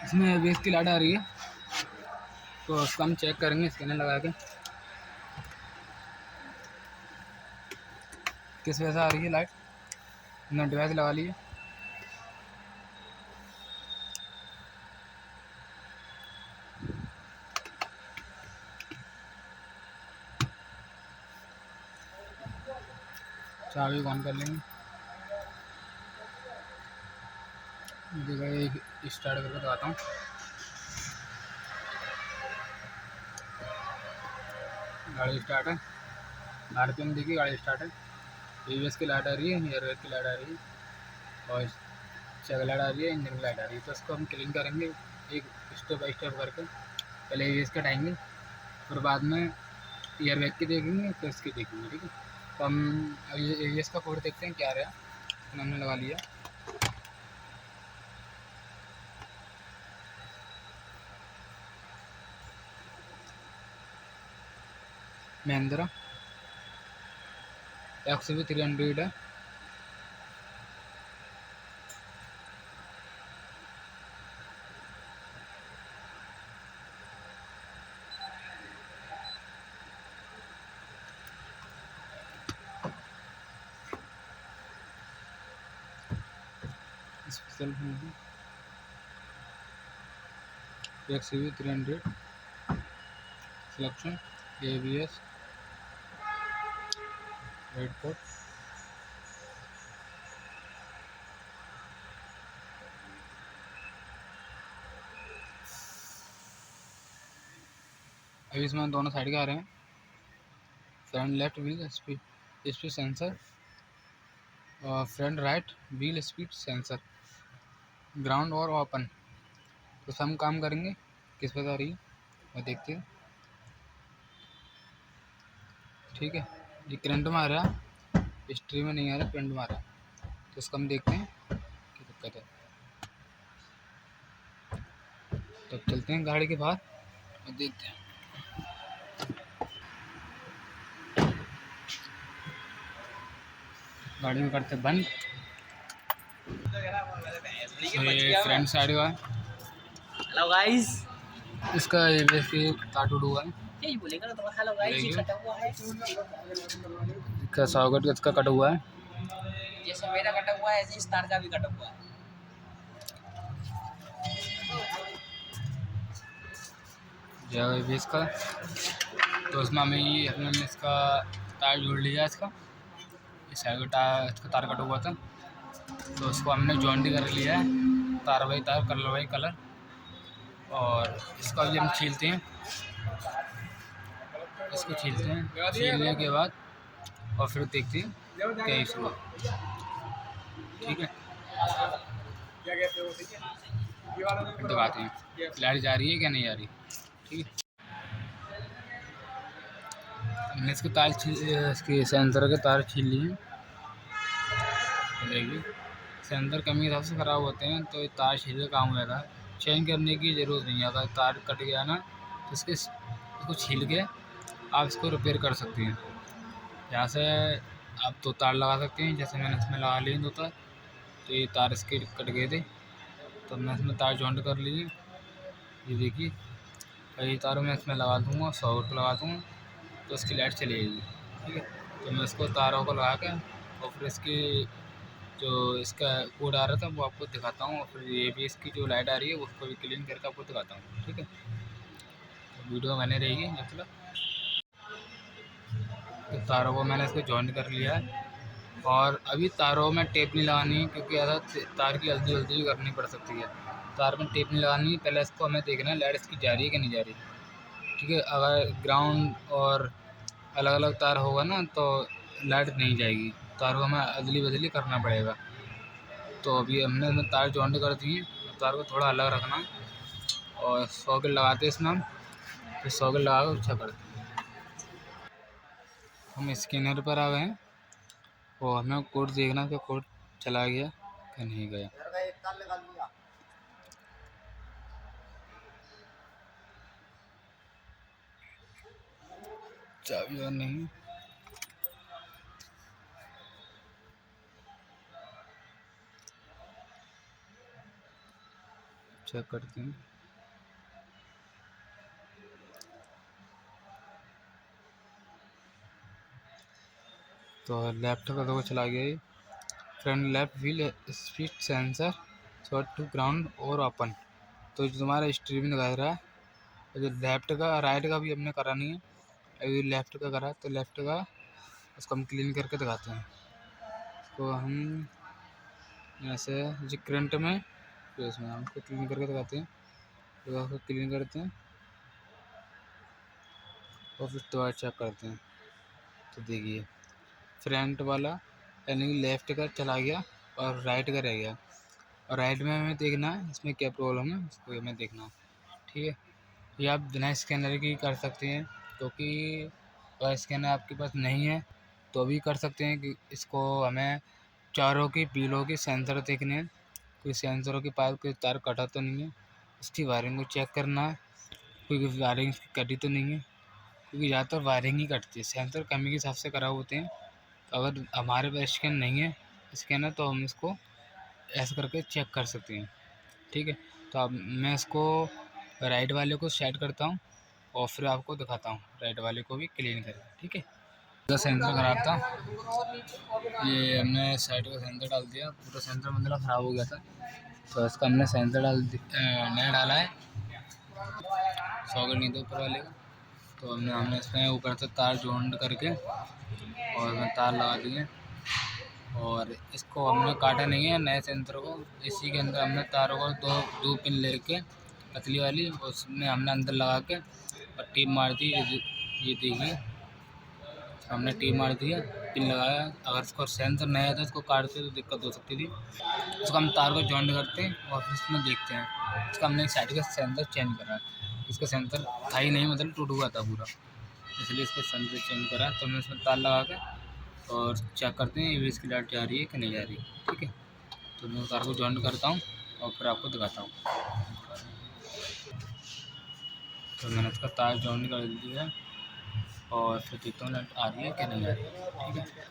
इसमें एबीएस की लाइट आ रही है, तो उसको हम चेक करेंगे स्कैनर लगा के किस वजह से आ रही है लाइट। हमने डिवाइस लगा ली है। चाबी ऑन कर लेंगे। देखिए स्टार्ट करके दिखाता हूँ। गाड़ी स्टार्ट है, आरपीएम देखिए, गाड़ी स्टार्ट है। एबीएस की लाइट आ रही है, एयरबैग की लाइट आ रही है और चेक लाइट आ रही है, इंजन की लाइट आ रही है। तो इसको हम क्लीन करेंगे एक स्टेप बाई स्टेप करके। पहले एबीएस का हटाएंगे, फिर बाद में एयरबैग की देखेंगे, फिर इसकी देखेंगे, ठीक है। तो हम ये एबीएस का कोड देखते हैं क्या रहा। हमने लगा लिया। महिंद्रा XUV 300 है। Special XUV 300 selection ABS read code. अभी इसमें दोनों साइड के आ रहे हैं। Front left wheel speed sensor और front right wheel speed sensor, ground और ओपन। तो सब काम करेंगे किस पे आ रही है और देखते हैं, ठीक है। ये करंट में आ रहा है, हिस्ट्री में नहीं आ रहा, करंट में आ रहा है। तो इसको हम देखते हैं क्या दिक्कत है। तो चलते हैं गाड़ी के बाहर और देखते हैं। गाड़ी में करते बंद। ये फ्रंट साइड का हेलो गाइस, इसका एबीएस की तार टूट हुआ है। यही बोलेगा ना तो हेलो गाइस, ये कटा हुआ है। इसका सॉकेट इसका कटा हुआ है। जैसे मेरा कटा हुआ है, ऐसे इस तार का भी कटा हुआ है। एबीएस का तो उसमें हमने इसका तार जोड़ लिया इसका। इस साइड का इसका तार कटा हुआ था, तो उसको हमने जॉइंट कर लिया है, तार बाई तार, कलर बाई कलर। और इसका भी हम छीलते हैं, इसको छीलते हैं। छीलने के बाद और फिर देखते हैं क्या इशू है, ठीक है। फिर दिखाते हैं लाइट जा रही है क्या नहीं जा रही, ठीक है। हमने इसके तार इसके सेंसर के तार छील लिए। देखिए सेंसर कमी के हिसाब से ख़राब होते हैं, तो तार छील के काम हो जाता है। चेंज करने की ज़रूरत नहीं है। अगर तार कट गया ना तो इसको छील के आप इसको रिपेयर कर सकते हैं। यहाँ से आप 2 तार लगा सकते हैं, जैसे मैंने इसमें लगा लिए 2 तार। तो ये तार इसके कट गए थे, तो मैं इसमें तार जॉइंट कर लिए। ये देखिए कई तारों में इसमें लगा दूँगा, 100 रुपये लगा दूँगा, तो इसकी लाइट चली जाएगी, ठीक है। तो मैं इसको तारों को लगा के और फिर इसकी जो इसका कोड आ रहा था वो आपको दिखाता हूँ, और फिर ये भी इसकी जो लाइट आ रही है उसको भी क्लीन करके आपको दिखाता हूँ, ठीक है। तो वीडियो बने रहेगी मतलब। तो तारों को मैंने इसको जॉइंट कर लिया है, और अभी तारों में टेप नहीं लगानी, क्योंकि ज़्यादा तार की जल्दी करनी पड़ सकती है। तार में टेप नहीं लगानी, पहले इसको हमें देखना है लाइट इसकी जा रही है कि नहीं जा रही, ठीक है। अगर ग्राउंड और अलग अलग तार होगा ना तो लाइट नहीं जाएगी, तार को हमें अदली बदली करना पड़ेगा। तो अभी हमने इसमें तार जॉइंट कर दिए, तार को थोड़ा अलग रखना और सॉकेट लगाते हैं इसमें हम, फिर सॉकेट लगा कर अच्छा करते हैं। हम स्कैनर पर आ गए हैं और हमें कोड देखना कि कोड चला गया कि नहीं गया। चाबी और नहीं, चेक करते हैं। तो लेफ्ट का तो चला गया ये। Front left wheel speed sensor short to ground और ओपन। तो जो तुम्हारा स्टीयरिंग दिखा रहा है, जो लेफ्ट का राइट का भी हमने करा नहीं है, अभी लेफ्ट का करा, तो लेफ्ट का उसको हम क्लीन करके दिखाते हैं। तो हम ऐसे जो करंट में फिर इसमें हम उसको क्लीन करके दिखाते हैं। तो उसको क्लीन करते हैं और फिर दोबारा चेक करते हैं। तो देखिए फ्रंट वाला यानी कि लेफ्ट का चला गया और राइट का रह गया, और राइट में हमें देखना है इसमें क्या प्रॉब्लम है, उसको हमें देखना है। ठीक है, ये आप बिना स्कैनर की कर सकते हैं, क्योंकि अगर स्कैनर आपके पास नहीं है तो भी कर सकते हैं कि इसको हमें चारों की व्हीलों के सेंसर देखने हैं, कोई सेंसरों के पास कोई तार कटा तो नहीं है, उसकी वायरिंग को चेक करना है, कोई वायरिंग कटी तो नहीं है, क्योंकि ज़्यादातर वायरिंग ही कटती है, सेंसर कमी के हिसाब से खराब होते हैं। तो अगर हमारे पास स्कैन नहीं है स्कैनर, तो हम इसको ऐसे करके चेक कर सकते हैं। ठीक है, तो अब मैं इसको राइट वाले को सेट करता हूँ और फिर आपको दिखाता हूँ राइट वाले को भी क्लीन करके। ठीक है, पूरा सेंसर खराब था, ये हमने साइड का सेंसर डाल दिया, पूरा सेंसर मतलब ख़राब हो गया था, तो इसका हमने सेंसर नया डाला है, सॉकेट नहीं था ऊपर वाले का। तो हमने इसमें ऊपर से तार जॉइंट करके और इसमें तार लगा दिए, और इसको हमने काटा नहीं है नए सेंसर को, इसी के अंदर हमने तारों को दो पिन लेके पतली वाली उसमें हमने अंदर लगा के और टीप मार दी। ये देखिए हमने टीप मार दिया, पिन लगाया। अगर इसको सेंसर नहीं है तो इसको काटते तो दिक्कत हो सकती थी। इसको हम तार को जॉइंट करते हैं और फिर इसमें देखते हैं। इसका हमने एक साइड का सेंसर चेंज करा है, इसका सेंसर था ही नहीं, मतलब टूट हुआ था पूरा, इसलिए इसका सेंसर चेंज करा। तो हमने इसमें तार लगा के और चेक करते हैं एबीएस की लाइट जा रही है कि नहीं जा रही है। ठीक है, तो मैं कार को जॉइंट करता हूँ और फिर आपको दिखाता हूँ। तो मैंने इसका तार जॉइंट कर दिया है और फिर देखता हूँ लाइट आ रही है कि नहीं आ रही है। ठीक है,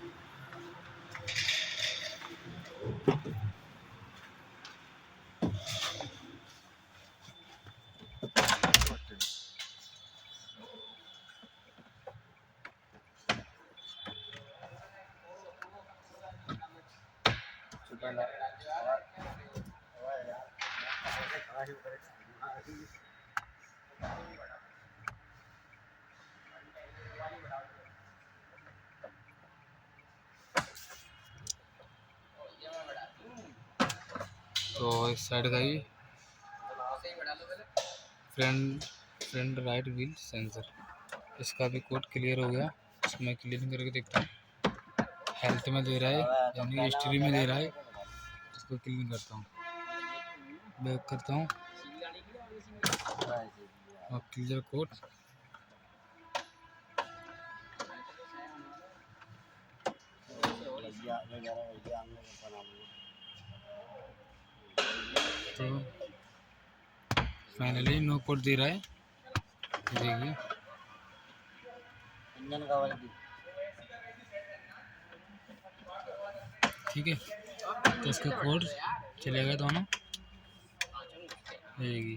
तो इस साइड का ही front front right wheel sensor, इसका भी कोड क्लियर हो गया। इसको मैं क्लीन करके देखता हूँ, हेल्थ में दे रहा है यानी हिस्ट्री में दे रहा है, इसको क्लीन करता हूँ, बैक करता हूँ और क्लियर कोड। तो फाइनली नो कोड दे रहा है, देखिए ठीक है। तो इसका कोड चलेगा दोनों, रहेगी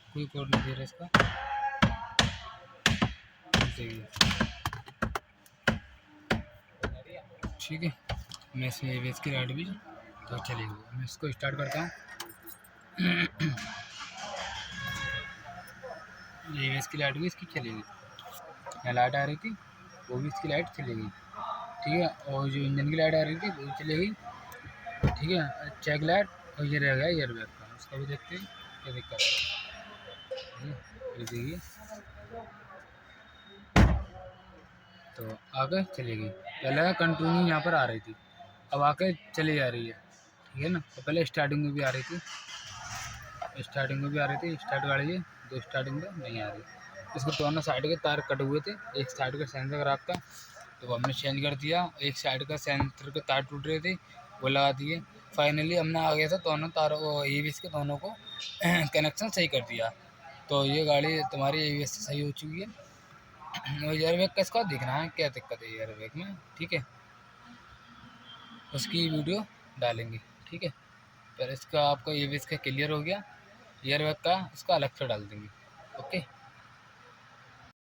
कोई कोड नहीं दे रहा इसका, देखिए ठीक है। मैं इसमें एबीएस की लाइट भी तो चलेगी, मैं इसको स्टार्ट करता हूँ। एबीएस की लाइट भी इसकी चलेगी, यहाँ लाइट आ रही थी वो भी इसकी लाइट चलेगी। ठीक है, और जो इंजन की लाइट आ रही थी वो भी चलेगी। ठीक है, चेक लाइट और ये रह गया एयर बैग का, उसका भी देखते हैं क्या दिक्कत है। ये देखिए तो आगे चलेगी, पहले कंटिन्यू यहाँ पर आ रही थी, अब आके चली जा रही है। ठीक है ना, तो पहले स्टार्टिंग में भी आ रही थी, स्टार्टिंग में भी आ रही थी, स्टार्ट गाड़ी है, दो स्टार्टिंग में नहीं आ रही। इसको दोनों साइड के तार कटे हुए थे, एक साइड का सेंसर खराब था तो हमने चेंज कर दिया, एक साइड का सेंसर के तार टूट रहे थे वो लगा दिए। फाइनली हमने आ गया था दोनों तारों को, एबीएस के दोनों को कनेक्शन सही कर दिया। तो ये गाड़ी तुम्हारी एबीएस से सही हो चुकी है। और एयर बैग का इसका देखना है क्या दिक्कत है एयर बैग में। ठीक है, उसकी वीडियो डालेंगे। ठीक है। फिर इसका आपको ये भी इसका क्लियर हो गया। ईयर बैग का इसका अलग से डाल देंगे। ओके।